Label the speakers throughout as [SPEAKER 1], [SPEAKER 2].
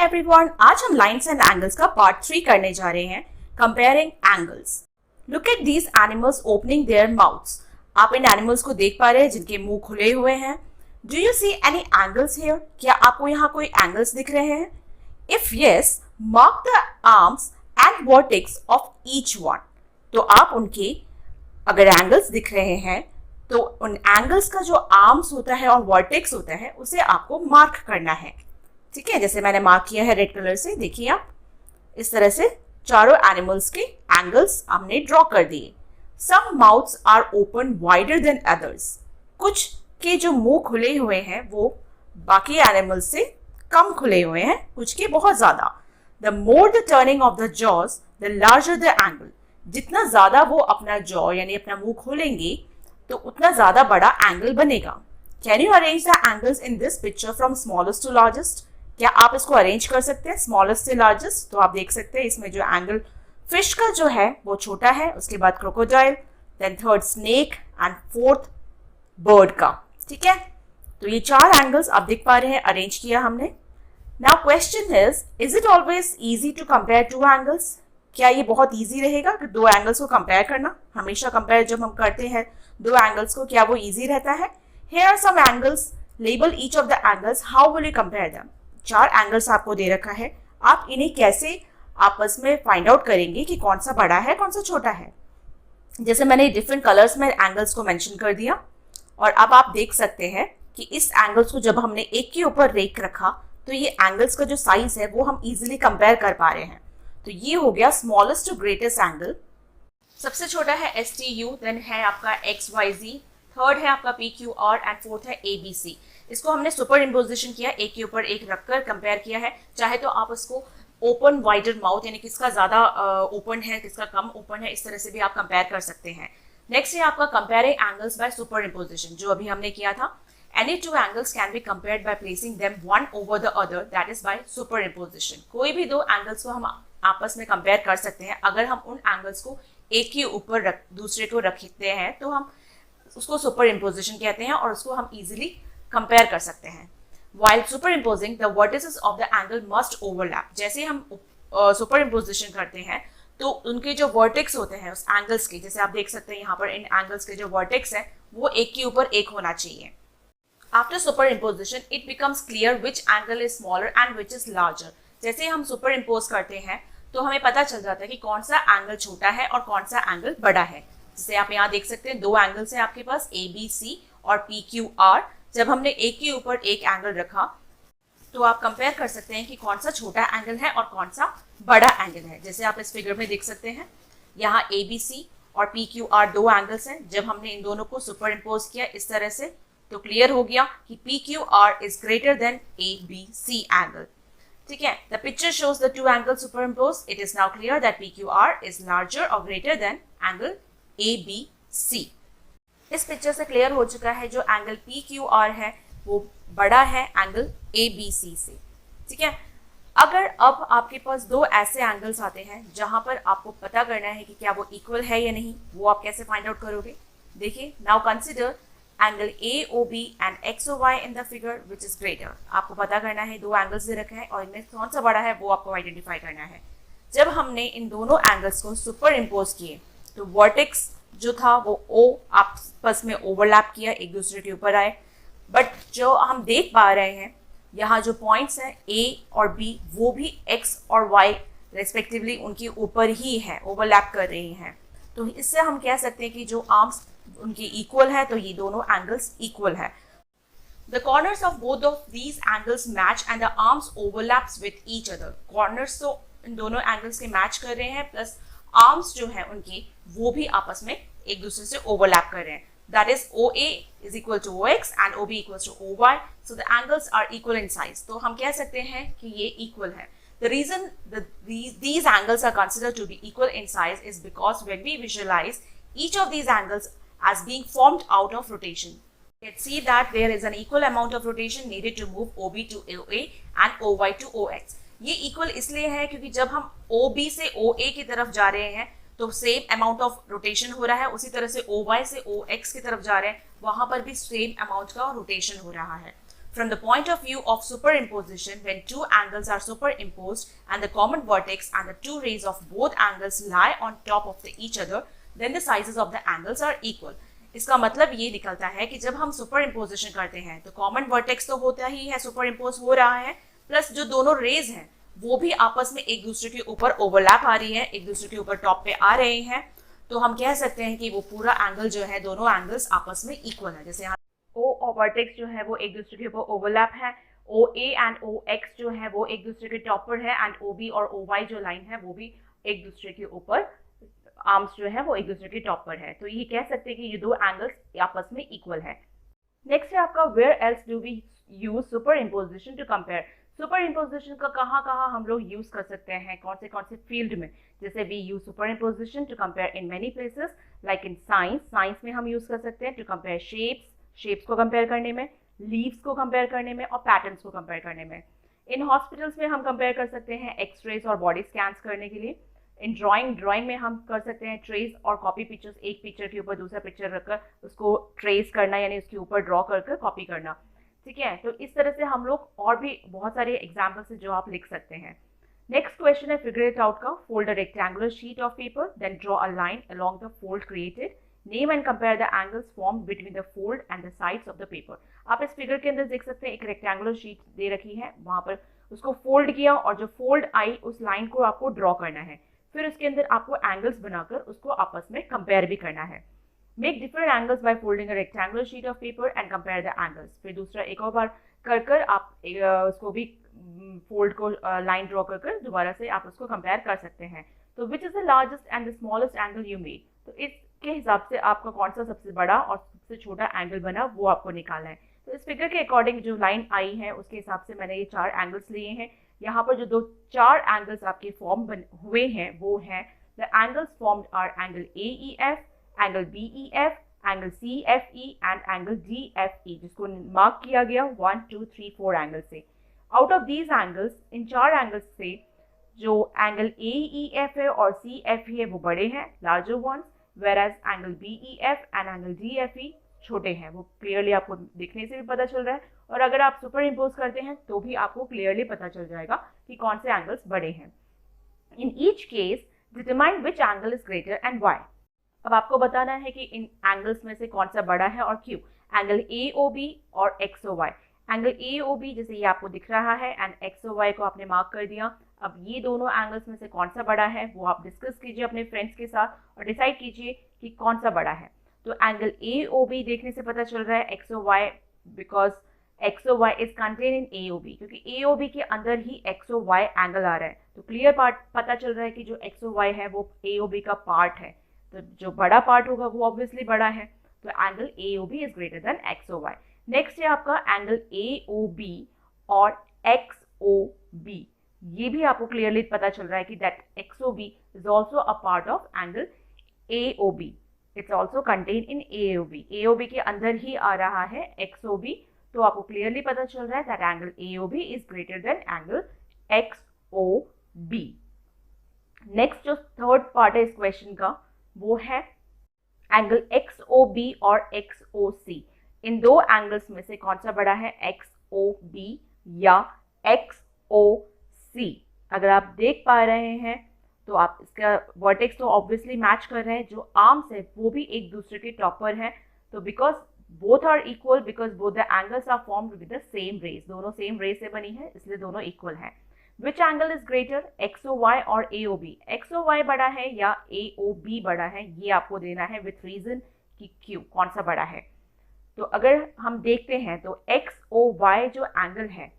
[SPEAKER 1] Everyone, आज हम lines and angles का पार्ट 3 करने जा रहे हैं, comparing angles. Look at these animals opening there mouths. आप इन एनिमल्स को देख पा रहे हैं जिनके मुंह खुले हुए हैं। Do you see any angles here? क्या आपको यहाँ कोई एंगल्स दिख रहे हैं? If yes, mark the arms and vertex of each one. तो आप उनके अगर एंगल्स दिख रहे हैं तो उन एंगल्स का जो आर्म्स होता है और वर्टेक्स होता है उसे आपको मार्क करना है। ठीक है, जैसे मैंने मार्क किया है रेड कलर से। देखिए आप इस तरह से चारों एनिमल्स के एंगल्स हमने ड्रॉ कर दिए। Some mouths are open wider than others. कुछ के जो मुंह खुले हुए हैं वो बाकी एनिमल्स से कम खुले हुए हैं, कुछ के बहुत ज्यादा। The more the turning of the jaws the larger the angle. जितना ज्यादा वो अपना जॉ यानी अपना मुंह खोलेंगे तो उतना ज्यादा बड़ा एंगल बनेगा। Can you arrange the angles in this picture from smallest to largest? क्या आप इसको अरेंज कर सकते हैं स्मॉलेस्ट से लार्जेस्ट? तो आप देख सकते हैं इसमें जो एंगल फिश का जो है वो छोटा है, उसके बाद crocodile, then third snake and fourth bird का। ठीक है, तो ये चार एंगल्स आप देख पा रहे हैं, अरेंज किया हमने। Now question is it always easy to compare two angles? क्या ये बहुत इजी रहेगा कि दो एंगल्स को कंपेयर करना? हमेशा कंपेयर जब हम करते हैं दो एंगल्स को, क्या वो इजी रहता है? Here are some angles. Label each of the angles. How will you compare them? चार एंगल्स आपको दे रखा है, आप इन्हें कैसे आपस में फाइंड आउट करेंगे कि कौन सा बड़ा है कौन सा छोटा है। जैसे मैंने डिफरेंट कलर्स में एंगल्स को मेंशन कर दिया और अब आप देख सकते हैं कि इस एंगल्स को जब हमने एक के ऊपर रेख रखा तो ये एंगल्स का जो साइज है वो हम इजीली कंपेयर कर पा रहे हैं। तो ये हो गया स्मॉलेस्ट टू ग्रेटेस्ट एंगल। सबसे छोटा है STU, देन है आपका XYZ, थर्ड है आपका PQR एंड फोर्थ है ABC। इसको हमने सुपर इम्पोजिशन किया, एक के ऊपर एक रखकर कंपेयर किया है। चाहे तो आप उसको ओपन वाइडर माउथ यानी किसका ज्यादा ओपन है किसका कम ओपन है, इस तरह से भी आप कंपेयर कर सकते हैं। नेक्स्ट है आपका comparing angles by super imposition, जो अभी हमने किया था। Any two angles can be compared by placing them one over the other, that is by super imposition. कोई भी दो एंगल्स को हम आपस में कंपेयर कर सकते हैं अगर हम उन एंगल्स को एक के ऊपर दूसरे को रखते हैं तो हम उसको सुपर इम्पोजिशन कहते हैं और उसको हम इजीली कंपेयर कर सकते हैं। While superimposing, the vertices of the angle must overlap. जैसे हम सुपर इम्पोजिशन करते हैं तो उनके जो वर्टेक्स होते हैं उस एंगल्स के, जैसे आप देख सकते हैं यहाँ पर इन एंगल्स के जो वर्टेक्स है वो एक के ऊपर एक होना चाहिए। After superimposition, it becomes clear which angle is smaller and which is larger. जैसे हम सुपर इम्पोज करते हैं तो हमें पता चल जाता है कि कौन सा एंगल छोटा है और कौन सा एंगल बड़ा है। जैसे आप यहाँ देख सकते हैं दो एंगल्स हैं आपके पास ABC और PQR। जब हमने एक के ऊपर एक एंगल रखा तो आप कंपेयर कर सकते हैं कि कौन सा छोटा एंगल है और कौन सा बड़ा एंगल है। जैसे आप इस फिगर में देख सकते हैं यहाँ ABC और PQR दो एंगल्स हैं। जब हमने इन दोनों को सुपर इम्पोज किया इस तरह से तो क्लियर हो गया कि PQR is greater than ABC angle. ठीक है, the picture shows the two angles superimpose. It is now clear that PQR is larger और ग्रेटर देन एंगल ABC। इस पिक्चर से क्लियर हो चुका है जो एंगल PQR है वो बड़ा है एंगल ABC से। ठीक है, अगर अब आपके पास दो ऐसे एंगल्स आते हैं जहां पर आपको पता करना है कि क्या वो इक्वल है या नहीं, वो आप कैसे फाइंड आउट करोगे? देखिए, now consider angle AOB and XOY in the figure which is greater. आपको पता करना है, दो एंगल्स दे रखे हैं और इनमें कौन सा बड़ा है वो आपको आइडेंटिफाई करना है। जब हमने इन दोनों एंगल्स को सुपर इम्पोज किए तो वर्टेक्स जो था वो O आपस में ओवरलैप किया, एक दूसरे के ऊपर आए। बट जो हम देख पा रहे हैं यहाँ जो पॉइंट्स हैं A और B वो भी X और Y रेस्पेक्टिवली उनके ऊपर ही है, ओवरलैप कर रही हैं। तो इससे हम कह सकते हैं कि जो आर्म्स उनके इक्वल है तो ये दोनों एंगल्स इक्वल है। The corners of both of these angles match and the arms overlaps with each other. Corners तो इन दोनों एंगल्स के मैच कर रहे हैं प्लस आर्म्स जो है उनके वो भी आपस में एक दूसरे से ओवरलैप कर रहे हैं। That is OA is equal to OX and OB equals to OY. So the angles are equal in size. तो हम कह सकते हैं कि ये equal है। The reason these angles are considered to be equal in size is because when we visualize each of these angles as being formed out of rotation, you can see that there is an equal amount of rotation needed to move OB to OA and OY to OX. ये equal इसलिए है क्योंकि जब हम OB से OA की तरफ जा रहे हैं तो सेम अमाउंट ऑफ रोटेशन हो रहा है, उसी तरह से OY से OX की तरफ जा रहे हैं वहां पर भी सेम अमाउंट का रोटेशन हो रहा है। From the point of view of superimposition, when two angles are superimposed and the common vertex and the two rays of both angles lie on top of each other, then the sizes of the angles are equal. इसका मतलब ये निकलता है कि जब हम superimposition करते हैं तो कॉमन वर्टेक्स तो होता ही है, सुपरइम्पोज हो रहा है, प्लस जो दोनों रेज हैं वो भी आपस में एक दूसरे के ऊपर ओवरलैप आ रही है, एक दूसरे के ऊपर टॉप पे आ रहे हैं, तो हम कह सकते हैं कि वो पूरा एंगल जो है, दोनों एंगल्स आपस में इक्वल है। जैसे यहाँ O और वर्टेक्स जो है वो एक दूसरे के ऊपर ओवरलैप है, OA एंड OX जो है वो एक दूसरे के टॉप पर है, एंड OB और OY जो लाइन है वो भी एक दूसरे के ऊपर, आर्म्स जो है वो एक दूसरे के टॉप पर है। तो ये कह सकते हैं कि ये दो एंगल्स आपस में इक्वल है। नेक्स्ट है आपका where else do we use superimposition to compare. Superimposition का कहाँ हम लोग यूज कर सकते हैं, कौन से फील्ड में। जैसे we use superimposition to compare in many places, like in science में हम यूज कर सकते हैं टू कंपेयर शेप्स को कंपेयर करने में, लीव्स को कंपेयर करने में और पैटर्न्स को कंपेयर करने में। इन हॉस्पिटल्स में हम कंपेयर कर सकते हैं एक्सरेज और बॉडी स्कैन्स करने के लिए। इन ड्राइंग में हम कर सकते हैं ट्रेस और कॉपी पिक्चर्स, एक पिक्चर के ऊपर दूसरा पिक्चर रखकर उसको ट्रेस करना, यानी उसके ऊपर ड्रॉ कर कॉपी करना। ठीक है, तो इस तरह से हम लोग और भी बहुत सारे एग्जाम्पल्स हैं जो आप लिख सकते हैं। नेक्स्ट क्वेश्चन है फिगर इट आउट का। Fold a rectangular sheet of paper, then draw a line along the fold created, name and compare the angles form between the fold and the sides of the paper. आप इस figure के अंदर देख सकते हैं एक rectangular sheet दे रखी है, वहां पर उसको फोल्ड किया और जो फोल्ड आई उस लाइन को आपको ड्रॉ करना है, फिर उसके अंदर आपको एंगल्स बनाकर उसको आपस में कंपेयर भी करना है। Make different angles by folding a rectangular sheet of paper and compare the angles. फिर दूसरा एक और बार कर आप उसको भी फोल्ड को लाइन ड्रॉ कर दोबारा से आप उसको कंपेयर कर सकते हैं। तो which is the largest and the smallest angle you made, तो इसके हिसाब से आपका कौन सा सबसे बड़ा और सबसे छोटा एंगल बना वो आपको निकालना है। तो इस फिगर के अकॉर्डिंग जो लाइन आई है उसके हिसाब से मैंने ये 4 एंगल्स लिए हैं। यहाँ पर जो 4 एंगल्स आपके फॉर्म हुए हैं वो हैं the angles formed R angle AEF, angle BEF, angle CFE and angle DFE, जिसको मार्क किया गया 1 2 3 4 एंगल से। Out of these angles, in 4 angles से जो एंगल AEF है और CFE है वो बड़े हैं, larger ones, whereas angle BEF and angle DFE छोटे हैं। वो क्लियरली आपको दिखने से भी पता चल रहा है, और अगर आप सुपर इम्पोज करते हैं तो भी आपको क्लियरली पता चल जाएगा कि कौन से एंगल्स बड़े हैं। In each case determine which angle is greater and why. अब आपको बताना है कि इन एंगल्स में से कौन सा बड़ा है और क्यों। एंगल AOB और XOY। एंगल AOB जैसे ये आपको दिख रहा है एंड XOY को आपने मार्क कर दिया। अब ये दोनों एंगल्स में से कौन सा बड़ा है वो आप डिस्कस कीजिए अपने फ्रेंड्स के साथ और डिसाइड कीजिए कि कौन सा बड़ा है। तो एंगल AOB देखने से पता चल रहा है XOY, because XOY is contain in AOB, क्योंकि AOB के अंदर ही XOY एंगल आ रहा है। तो क्लियर पार्ट पता चल रहा है कि जो XOY है वो AOB का पार्ट है, तो जो बड़ा पार्ट होगा वो ऑब्वियसली बड़ा है। तो angle AOB is greater than XOY। Next है आपका एंगल AOB और XOB। ये भी आपको क्लियरली पता चल रहा है कि that XOB is also a part of angle AOB। It's also contain in AOB। AOB के अंदर ही आ रहा है XOB, तो आपको क्लियरली पता चल रहा है that angle AOB is greater than angle XOB। Next जो थर्ड पार्ट है इस क्वेश्चन का वो है एंगल XOB और XOC। इन दो एंगल्स में से कौन सा बड़ा है, XOB या XOC। अगर आप देख पा रहे हैं तो आप इसका वर्टेक्स तो ऑब्वियसली मैच कर रहे हैं, जो आर्म्स है वो भी एक दूसरे के टॉप पर है। तो because both are equal, because both the angles are formed with the same rays, दोनों सेम रेज से बनी है इसलिए दोनों इक्वल है। Which angle is greater, XOY और AOB। XOY बड़ा है या AOB बड़ा है, ये आपको देना है विथ रीजन कि क्यों, कौन सा बड़ा है। तो अगर हम देखते हैं तो XOY जो एंगल है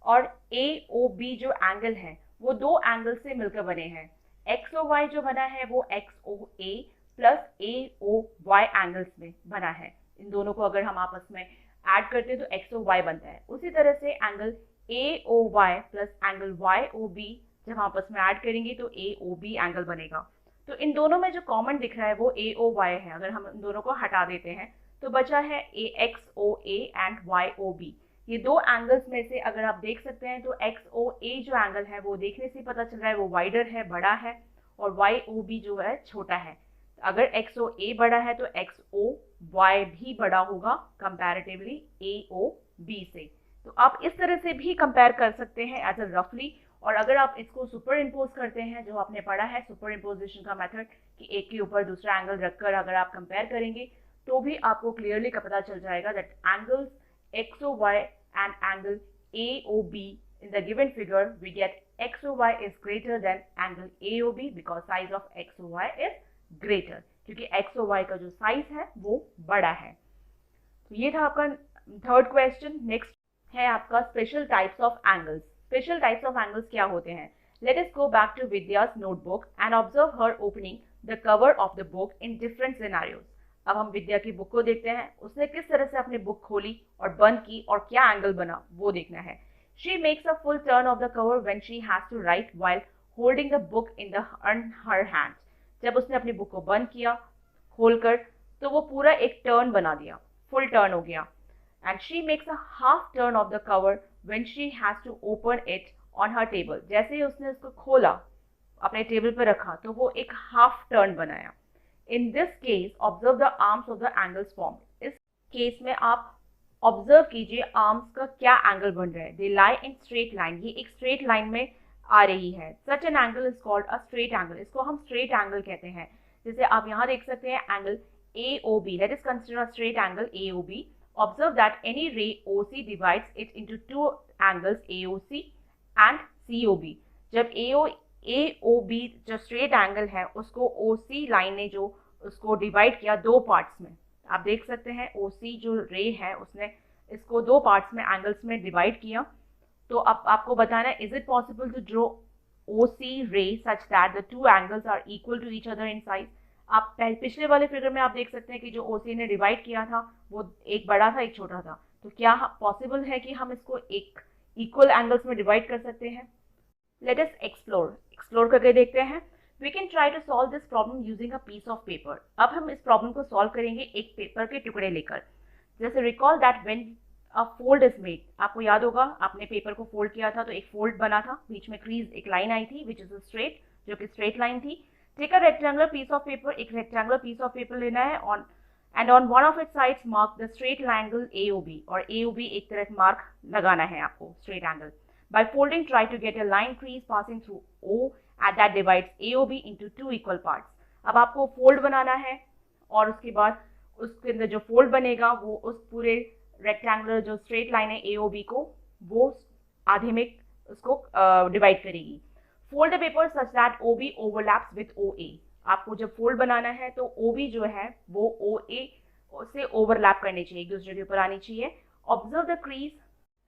[SPEAKER 1] और AOB जो एंगल है वो दो एंगल से मिलकर बने हैं। XOY जो बना है वो XOA प्लस AOY एंगल्स में बना है। इन दोनों को अगर हम आपस में ऐड करते हैं तो XOY बनता है। उसी तरह से angle AOY plus angle YOB जब हम आपस में ऐड करेंगे तो AOB एंगल बनेगा। तो इन दोनों में जो कॉमन दिख रहा है वो AOY है। अगर हम इन दोनों को हटा देते हैं तो बचा है XOA एंड YOB। ये दो एंगल्स में से अगर आप देख सकते हैं तो XOA जो एंगल है वो देखने से पता चल रहा है वो वाइडर है, बड़ा है, और YOB जो है छोटा है। अगर XOA बड़ा है तो XOY भी बड़ा होगा कंपैरेटिवली AOB से। तो आप इस तरह से भी कंपेयर कर सकते हैं एज अ रफली। और अगर आप इसको सुपर इम्पोज करते हैं, जो आपने पढ़ा है सुपर इम्पोजिशन का मेथड, कि एक के ऊपर दूसरा एंगल रखकर अगर आप कंपेयर करेंगे तो भी आपको क्लियरली का पता चल जाएगा that angles XOY and angle AOB in the given figure we get XOY is greater than angle AOB because size of XOY is greater, क्योंकि XOY का जो साइज है वो बड़ा है। तो ये था आपका थर्ड क्वेश्चन। नेक्स्ट है आपका special types of angles. Special types of angles क्या होते हैं? Let us go back to Vidya's notebook and observe her opening the cover of the book in different scenarios. अब हम विद्या की बुक को देखते हैं, उसने किस तरह से अपनी बुक खोली और बंद की और क्या एंगल बना वो देखना है। She makes a full turn of the cover when she has to write while holding the book in her hand. जब उसने अपनी बुक को बंद किया खोलकर तो वो पूरा एक टर्न बना दिया, फुल टर्न हो गया। And she makes a half turn of the cover when she has to open it on her table. जैसे ही उसने उसको खोला अपने टेबल पर रखा तो वो एक हाफ टर्न बनाया। In this case, observe the arms of the angles formed. इस केस में आप ऑब्जर्व कीजिए आर्म्स का क्या एंगल बन रहा है। दे लाई इन स्ट्रेट लाइन, ये एक स्ट्रेट लाइन में आ रही है। Such an angle is called a straight angle, इसको हम स्ट्रेट एंगल कहते हैं। जैसे आप यहाँ देख सकते हैं angle AOB, let us consider a straight angle AOB। Observe that any रे OC divides it into two angles AOC and COB। जब AOB जो स्ट्रेट एंगल है उसको OC लाइन ने जो उसको डिवाइड किया दो पार्ट्स में, आप देख सकते हैं OC जो रे है उसने इसको दो पार्ट्स में एंगल्स में डिवाइड किया। तो अब आपको बताना है is it possible to draw OC ray such that the two angles are equal to each other in size. आप पिछले वाले फिगर में आप देख सकते हैं कि जो OC ने डिवाइड किया था वो एक बड़ा था एक छोटा था। तो क्या पॉसिबल है कि हम इसको एक इक्वल एंगल्स में डिवाइड कर सकते हैं? लेट अस एक्सप्लोर करके देखते हैं। We can try to solve this problem using a piece of paper. अब हम इस प्रॉब्लम को सॉल्व करेंगे एक पेपर के टुकड़े लेकर। जैसे recall that when a fold is made, आपको याद होगा आपने पेपर को फोल्ड किया था तो एक फोल्ड बना था, बीच में क्रीज एक लाइन आई थी which is a straight, जो कि स्ट्रेट लाइन थी। Take a rectangular piece of paper, एक rectangular piece of paper लेना है and on one of its sides mark the straight angle AOB, और AOB एक तरफ मार्क लगाना है आपको straight angle. By folding, try to get a line crease passing through O and that divides AOB into two equal parts. अब आपको fold बनाना है और उसके बाद उसके अंदर जो फोल्ड बनेगा वो उस पूरे रेक्टेंगुलर जो स्ट्रेट लाइन है AOB को वो आधे में उसको डिवाइड करेगी। Fold the paper such that OB overlaps with OA। आपको जब फोल्ड बनाना है तो OB जो है वो OA से ओवरलैप करनी चाहिए, एक दूसरे के ऊपर आनी चाहिए। Observe the crease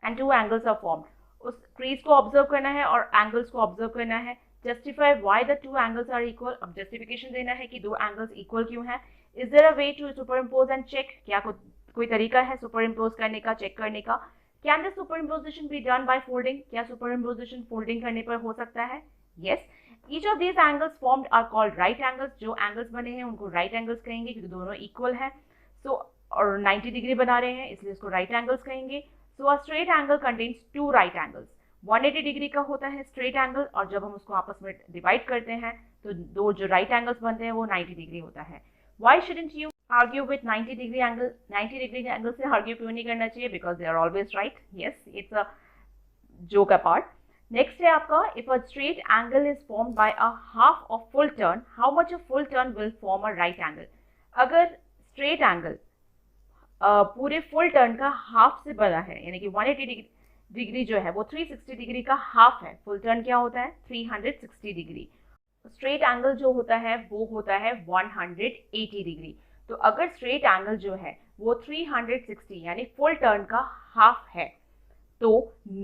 [SPEAKER 1] and two angles are formed. उस क्रीज को ऑब्जर्व करना है और एंगल्स को ऑब्जर्व करना है। Justify why the two angles are equal. अब जस्टिफिकेशन देना है कि दो एंगल्स इक्वल क्यों है। Is there a way to superimpose and check, क्या कोई तरीका है सुपर इम्पोज करने का, चेक करने का। Can the superimposition be done by folding, क्या सुपर इम्पोजिशन फोल्डिंग करने पर हो सकता है? Yes. Each of these angles formed are called right angles. जो एंगल्स बने हैं उनको राइट एंगल्स कहेंगे क्योंकि दोनों इक्वल है। सो और 90 डिग्री बना रहे हैं इसलिए इसको राइट एंगल्स कहेंगे। So a straight angle contains two right angles. 180 degree का होता है स्ट्रेट एंगल और जब हम उसको आपस में डिवाइड करते हैं तो दो जो राइट एंगल्स बनते हैं वो 90 डिग्री होता है। Why shouldn't you argue with 90 degree angle? 90 degree angle से argue क्यों नहीं करना चाहिए? Because they are always right. Yes, it's a joke apart. Next है आपका, if a straight angle is formed by a half of full turn, how much of full turn will form a right angle? अगर straight angle पूरे full turn का half से बना है, यानी कि 180 डिग्री जो है वो 360 डिग्री का हाफ है। फुल टर्न क्या होता है? 360 डिग्री। स्ट्रेट एंगल जो होता है वो होता है 180 डिग्री। तो अगर स्ट्रेट एंगल जो है वो 360 यानी फुल टर्न का हाफ है तो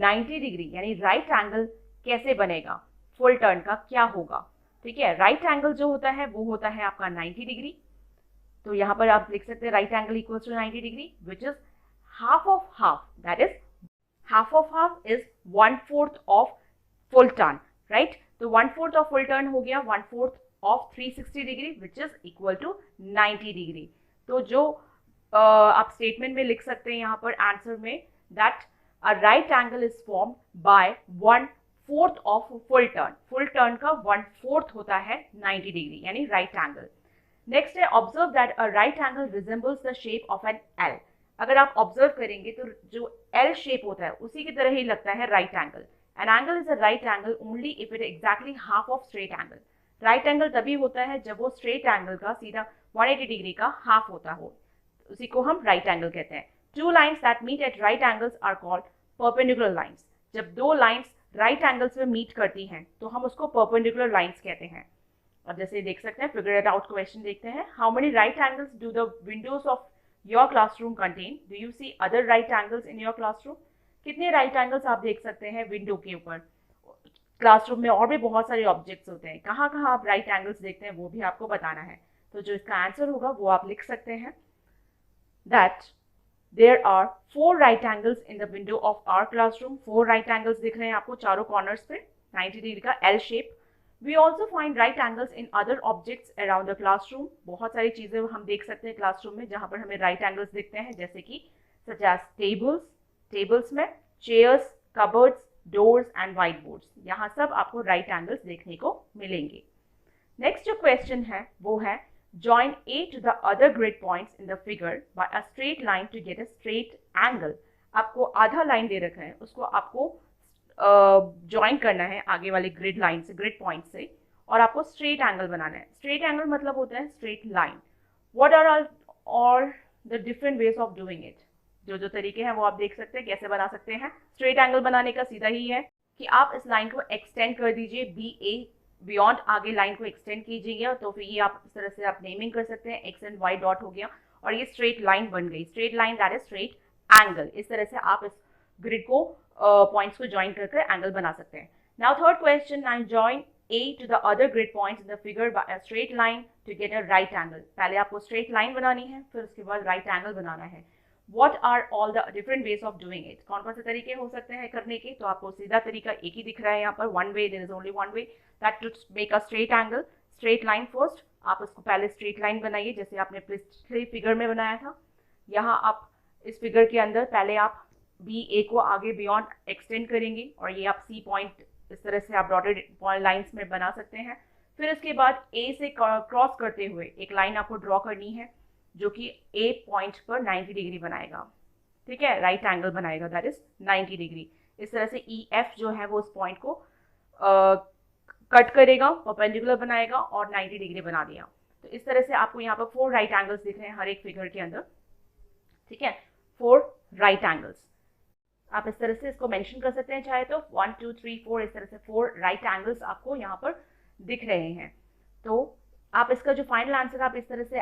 [SPEAKER 1] 90 डिग्री यानी राइट एंगल कैसे बनेगा? फुल टर्न का क्या होगा? ठीक है, राइट एंगल जो होता है वो होता है आपका 90 डिग्री। तो यहाँ पर आप लिख सकते हैं right angle equals to 90 degree which is half of half, that is half of half is 1/4 of full turn, right? तो 1/4 of full turn हो गया 1/4 of 360 degree which is equal to 90 degree. तो जो आप स्टेटमेंट में लिख सकते हैं यहाँ पर आंसर में that a right angle is formed by 1/4 of full turn। Full turn का 1/4 होता है 90 डिग्री यानी राइट एंगल। नेक्स्ट है observe that a right angle resembles the shape of an L. अगर आप ऑब्जर्व करेंगे तो जो एल शेप होता है उसी की तरह ही लगता है right angle. An angle is a right angle only if it exactly half of straight angle. Right angle तभी होता है जब वो स्ट्रेट एंगल का सीधा 180 डिग्री का हाफ होता हो, उसी को हम राइट एंगल कहते हैं। Two lines that meet at right angles are called perpendicular lines. जब दो लाइन्स राइट एंगल्स में मीट करती हैं तो हम उसको परपेंडिकुलर लाइन्स कहते हैं। अब जैसे देख सकते हैं, फिगर इट आउट क्वेश्चन देखते हैं। How many right angles do the windows of your classroom contain? Do you see other right angles in your classroom? कितने राइट एंगल्स आप देख सकते हैं विंडो के ऊपर? क्लासरूम में और भी बहुत सारे ऑब्जेक्ट्स होते हैं, कहाँ कहाँ आप राइट एंगल्स देखते हैं वो भी आपको बताना है। तो जो इसका आंसर होगा वो आप लिख सकते हैं that there are 4 right angles in the window of our classroom. 4 right angles दिख रहे हैं आपको चारों कॉर्नर्स पे 90 डिग्री का L shape. We also find right angles in other objects around the classroom। बहुत सारी चीजें हम देख सकते हैं क्लासरूम में जहाँ पर हमें राइट एंगल्स दिखते हैं, जैसे कि such as tables, tables में chairs, cupboards, doors and whiteboards। यहाँ सब आपको राइट एंगल्स देखने को मिलेंगे। नेक्स्ट जो क्वेश्चन है वो है join A to the other grid points in the figure by a straight line to get a straight angle। आपको आधा लाइन दे रखा है, उसको आपको ज्वाइन करना है आगे वाले ग्रिड लाइन से, ग्रिड पॉइंट से, और आपको स्ट्रेट एंगल बनाना है। स्ट्रेट एंगल मतलब होता है straight line. What are all the different ways of doing it? जो जो तरीके हैं वो आप देख सकते हैं कैसे बना सकते हैं। स्ट्रेट एंगल बनाने का सीधा ही है कि आप इस लाइन को एक्सटेंड कर दीजिए, बी ए बियॉन्ड आगे लाइन को एक्सटेंड कीजिएगा, तो फिर ये आप इस तरह से आप नेमिंग कर सकते हैं, एक्स एंड वाई डॉट हो गया और ये स्ट्रेट लाइन बन गई। Straight line that is straight angle. इस तरह से आप इस ग्रिड को पॉइंट्स को ज्वाइन करके एंगल बना सकते हैं। Now third question, I join A to the other grid points in the figure by a straight line to get a right angle। पहले आपको स्ट्रेट लाइन बनानी है, फिर उसके बाद राइट एंगल बनाना है। What are all the different ways of doing it? कौन कौन से तरीके हो सकते हैं करने के? तो आपको सीधा तरीका एक ही दिख रहा है यहाँ पर, one way, there is only one way that to make a straight angle, straight line first। आप उसको पहले स्ट्रेट लाइन बनाइए जैसे आपने पिछले फिगर में बनाया था। यहाँ आप इस फिगर के अंदर पहले आप बी ए को आगे बियॉन्ड एक्सटेंड करेंगे और ये आप सी पॉइंट इस तरह से आप डॉटेड लाइंस में बना सकते हैं। फिर उसके बाद ए से क्रॉस करते हुए एक लाइन आपको ड्रॉ करनी है जो कि ए पॉइंट पर 90 डिग्री बनाएगा, ठीक है, राइट एंगल बनाएगा, दैट इज 90 डिग्री। इस तरह से ई एफ जो है वो उस पॉइंट को कट करेगा, परपेंडिकुलर बनाएगा और 90 डिग्री बना दिया। तो इस तरह से आपको यहाँ पर 4 राइट एंगल्स दिख रहे हैं हर एक फिगर के अंदर, ठीक है, 4 राइट एंगल्स। आप इस तरह से इसको मेंशन कर सकते हैं चाहे तो, 1 2 3 4 इस तरह से 4 राइट एंगल्स आपको यहाँ पर दिख रहे हैं। तो आप इसका जो फाइनल आंसर आप इस तरह से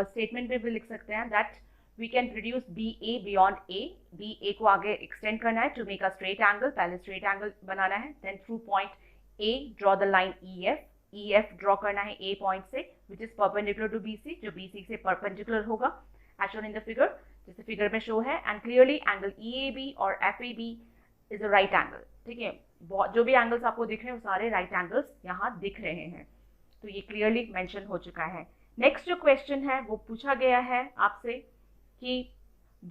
[SPEAKER 1] स्टेटमेंट में भी लिख सकते हैं that we can produce B A beyond A. B A को आगे एक्सटेंड करना है to make a straight angle, पहले स्ट्रेट एंगल बनाना है, then through point A draw the line E F. E F draw करना है ए पॉइंट से which is perpendicular to B C, जो बी सी से परपेंडिकुलर होगा as shown in the figure, जैसे फिगर में शो है। And clearly angle E A B और F A B is a right angle, ठीक है। जो भी एंगल्स आपको दिख रहे हैं वो सारे राइट एंगल्स यहाँ दिख रहे हैं, तो ये क्लियरली मेंशन हो चुका है। नेक्स्ट जो क्वेश्चन है वो पूछा गया है आपसे कि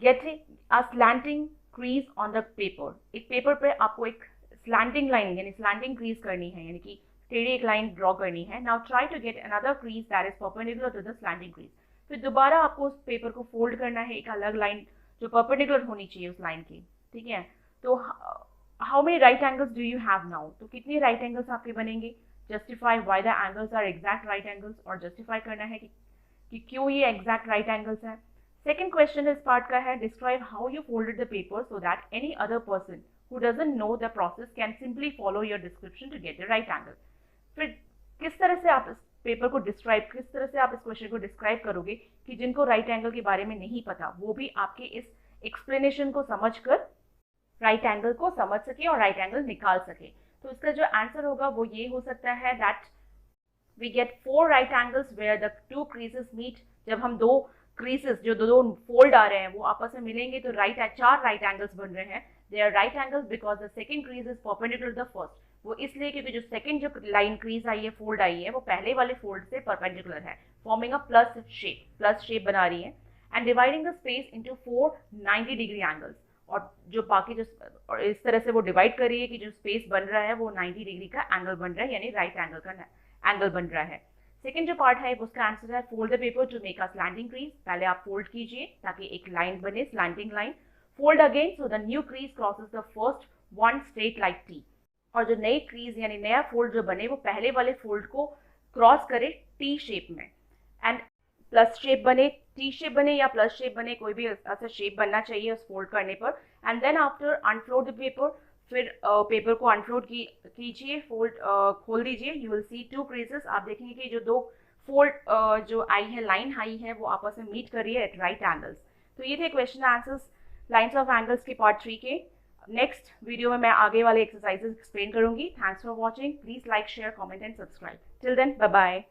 [SPEAKER 1] get a slanting crease on the paper. एक पेपर पे आपको एक स्लैंटिंग लाइन यानी स्लैंटिंग क्रीज करनी है, यानी कि टेढ़ी एक लाइन ड्रॉ करनी है। Now try to get another crease that is perpendicular to the slanting crease. फिर दोबारा आपको उस पेपर को फोल्ड करना है, एक अलग लाइन जो परपेंडिकुलर होनी चाहिए उस लाइन की, ठीक है। तो how many right angles do you have now? तो कितने राइट एंगल्स आपके बनेंगे? Justify why the angles are exact right angles, और जस्टिफाई करना है कि क्यों ये एग्जैक्ट राइट एंगल्स हैं। सेकेंड क्वेश्चन इस पार्ट का है describe how you folded the paper so that any other person who doesn't know the process can simply follow your description to get the right angle। फिर किस तरह से आप इस पेपर को डिस्क्राइब, किस तरह से आप इस क्वेश्चन को डिस्क्राइब करोगे कि जिनको राइट एंगल के बारे में नहीं पता वो भी आपके इस एक्सप्लेनेशन को समझकर राइट एंगल को समझ सके और राइट एंगल निकाल सके। तो इसका जो आंसर होगा वो ये हो सकता है that we get 4 right angles where the 2 creases meet. जब हम 2 क्रीजेस जो दो फोल्ड आ रहे हैं वो आपस में मिलेंगे तो 4 राइट एंगल्स बन रहे हैं। They are right angles because the second crease is perpendicular to the first. वो इसलिए क्योंकि जो सेकंड जो लाइन क्रीज आई है, फोल्ड आई है, वो पहले वाले फोल्ड से परपेंडिकुलर है, फॉर्मिंग अ प्लस शेप बना रही है। And dividing the space into 4 90 degree angles. और जो बाकी जो और इस तरह से वो डिवाइड कर रही है कि जो स्पेस बन रहा है वो 90 डिग्री का एंगल बन रहा है, यानी राइट एंगल का एंगल बन रहा है। सेकेंड जो पार्ट है उसका आंसर है fold the paper two make a slanting crease. पहले आप फोल्ड कीजिए ताकि एक लाइन बने, slanting line. Fold again so the new crease crosses the first one straight like T. और जो नई क्रीज यानी नया फोल्ड जो बने वो पहले वाले फोल्ड को क्रॉस करे टी शेप में। एंड प्लस शेप बने, टी शेप बने या प्लस शेप बने, कोई भी ऐसा शेप बनना चाहिए उस फोल्ड करने पर। And then after unfold the paper, फिर पेपर को अनफोल्ड कीजिए, फोल्ड खोल दीजिए। You will see two creases. आप देखेंगे कि जो दो फोल्ड जो आई है, लाइन आई है, वो आपस में मीट कर रही है एट राइट एंगल्स। तो ये थे question answers lines of angles के पार्ट 3 के। नेक्स्ट वीडियो में मैं आगे वाले एक्सरसाइजेस एक्सप्लेन करूंगी। Thanks for watching. Please like, share, comment and subscribe. Till then, bye bye.